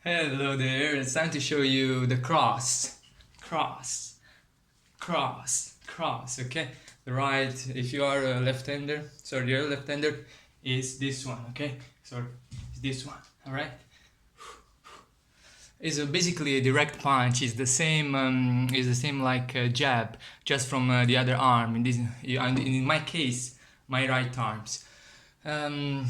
Hello there, it's time to show you the cross. Cross, cross, cross, okay? The right, if you are a left-hander, sorry, the other left-hander is this one, okay? Sorry, it's this one, alright? It's basically a direct punch, is the same like jab, just from the other arm, in my case, my right arms. Um,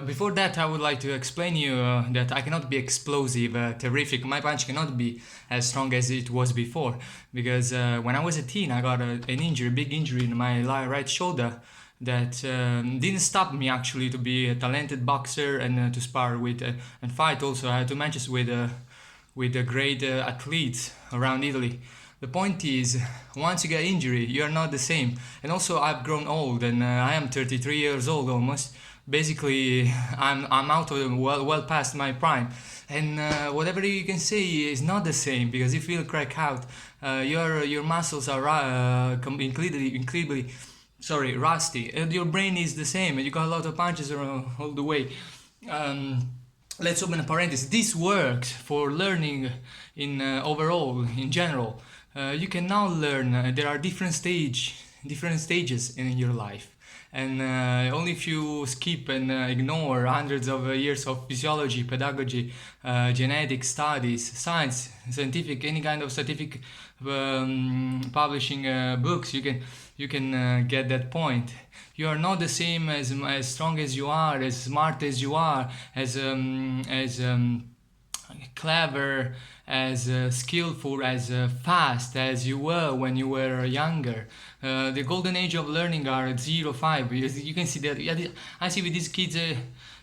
Before that, I would like to explain you that I cannot be explosive, terrific. My punch cannot be as strong as it was before because when I was a teen, I got an injury, big injury in my right shoulder that didn't stop me actually to be a talented boxer and to spar with and fight. Also, I had to matches with a great athletes around Italy. The point is, once you get injury, you are not the same. And also, I've grown old, and I am 33 years old almost. Basically, I'm out of well past my prime, and whatever you can say is not the same because if you crack out, your muscles are incredibly sorry rusty, and your brain is the same, and you got a lot of punches all the way. Um, let's open a parenthesis. This works for learning in overall, in general. You can now learn. There are different stages in your life, and only if you skip and ignore hundreds of years of physiology, pedagogy, genetic studies, science, scientific, any kind of scientific publishing books, you can get that point. You are not the same as strong as you are, as smart as you are, as clever, as skillful, as fast as you were when you were younger. The golden age of learning are at 0 5. You can see that. I see with these kids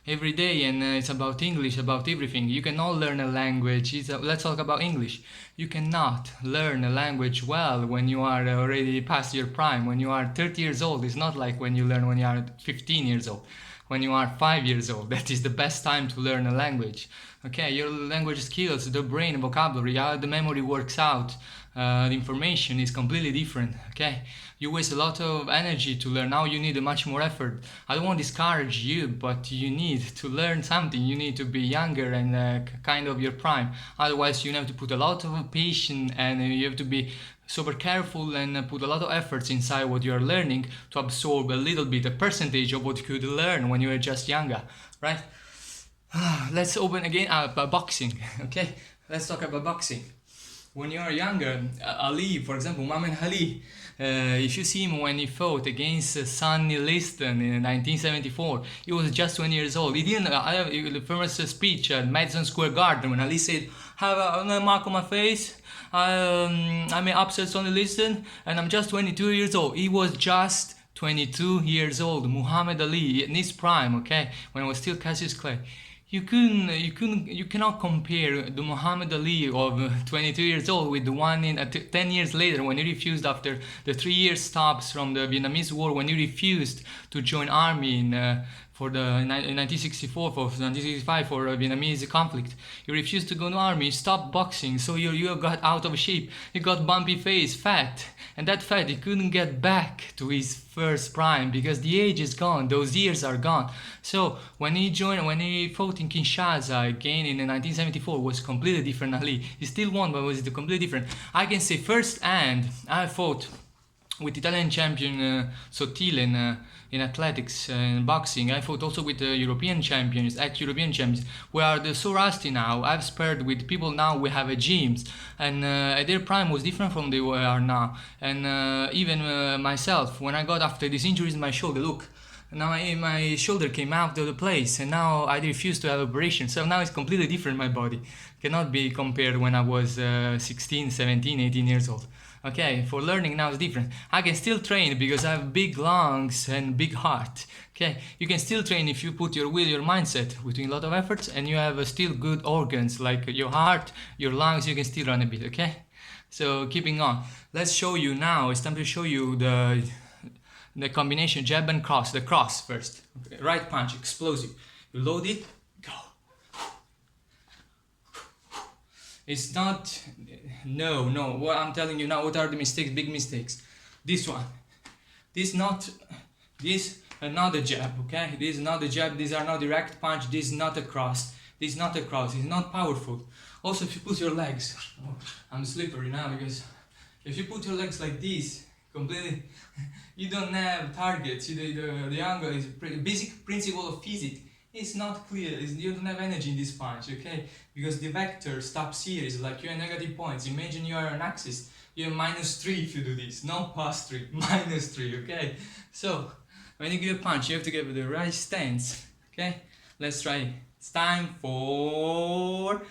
every day, and it's about English, about everything. You cannot learn a language. Let's talk about English. You cannot learn a language well when you are already past your prime. When you are 30 years old, it's not like when you learn when you are 15 years old. When you are 5 years old, that is the best time to learn a language. Okay, your language skills, the brain, vocabulary, how the memory works out, the information is completely different. Okay, you waste a lot of energy to learn. Now you need a much more effort. I don't want to discourage you, but you need to learn something. You need to be younger and kind of your prime. Otherwise, you have to put a lot of patience and you have to be super careful and put a lot of efforts inside what you are learning to absorb a little bit, a percentage of what you could learn when you were just younger, right? Let's open again boxing. Okay, let's talk about boxing. When you are younger, Ali, for example, Muhammad Ali, if you see him when he fought against Sonny Liston in 1974, he was just 20 years old. He didn't. I have the famous speech at Madison Square Garden when Ali said, "Have a mark on my face. I may upset Sonny Liston, and I'm just 22 years old." He was just 22 years old. Muhammad Ali in his prime. Okay, when he was still Cassius Clay. You cannot compare the Muhammad Ali of 22 years old with the one 10 years later when he refused after the 3 year stops from the Vietnamese War, when he refused to join army for the in 1964 for 1965 for Vietnamese conflict. He refused to go to army, stopped boxing, so you got out of shape. He got bumpy face, fat, and that fat he couldn't get back to his first prime because the age is gone, those years are gone. So when he fought in Kinshasa again in 1974, was completely different Ali. He still won, but was completely different. I can say firsthand, I fought with Italian champion Sottile in athletics and boxing. I fought also with the European champions, ex-European champions. We are so rusty now. I've sparred with people now. We have a gyms, and their prime was different from they are now. And even myself, when I got after these injuries in my shoulder, look. Now my shoulder came out of the place, and now I refuse to have operation. So now it's completely different. My body cannot be compared when I was 16, 17, 18 years old. Okay, for learning now is different. I can still train because I have big lungs and big heart. Okay, you can still train if you put your will, your mindset between a lot of efforts, and you have still good organs like your heart, your lungs. You can still run a bit. Okay, so keeping on. Let's show you now. It's time to show you the combination jab and cross. The cross first. Okay. Right punch, explosive. You load it, go. It's not, no. What I'm telling you now, what are the mistakes, big mistakes? This one. This another jab, okay? This is not a jab, these are not direct punch, this is not a cross. This is not a cross, it's not powerful. Also, if you put your legs, I'm slippery now because if you put your legs like this, completely, you don't have targets. The angle is basic principle of physics. It's not clear. You don't have energy in this punch, okay? Because the vector stops here. It's like you have negative points. Imagine you are on axis. You have -3 if you do this, not +3, -3, okay? So when you give a punch, you have to give the right stance, okay? Let's try. It's time for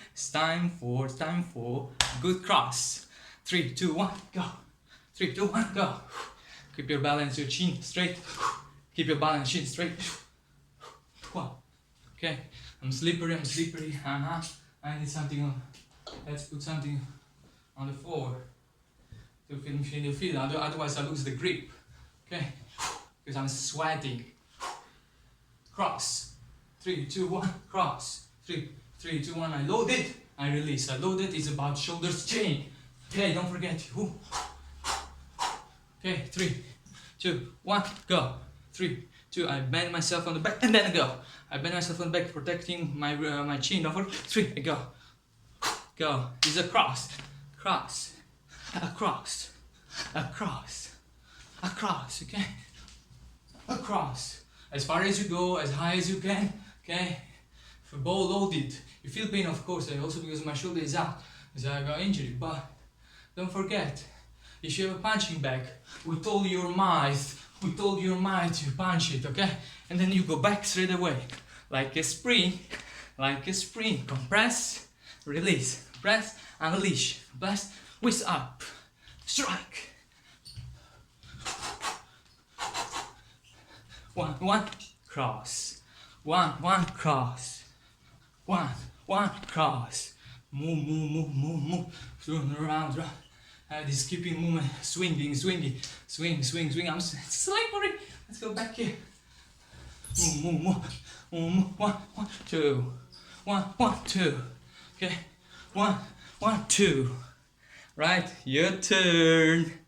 good cross. 3, 2, 1, go. 3, 2, 1, go. Keep your balance, your chin straight. Keep your balance, chin straight. Okay, I'm slippery. I need something on. Let's put something on the floor to feel the feel. Otherwise, I lose the grip. Okay, because I'm sweating. Cross. 3, 2, 1, cross. 3, 2, 1. I load it. I release. I load it. It's about shoulders chain. Okay, don't forget. Okay, 3, 2, 1, go. 3, 2. I bend myself on the back and then I go. I bend myself on the back, protecting my chin. Don't forget. 3. I go. Go. It's a cross. Cross. Across. Across. Across. Okay. Across. As far as you go, as high as you can. Okay. For ball loaded. You feel pain, of course. Also because my shoulder is out, because I got injured. But don't forget, if you have a punching bag, with all your might, you punch it, okay? And then you go back straight away, like a sprint, Compress, release, press, unleash, press, whisk up, strike. 1, 1, cross. 1, 1, cross. 1, 1, cross. Move. Turn around. This keeping movement, swing. I'm slippery. Let's go back here. Move. 1, 2. 1, 2. Okay. 1, 2. Right, your turn.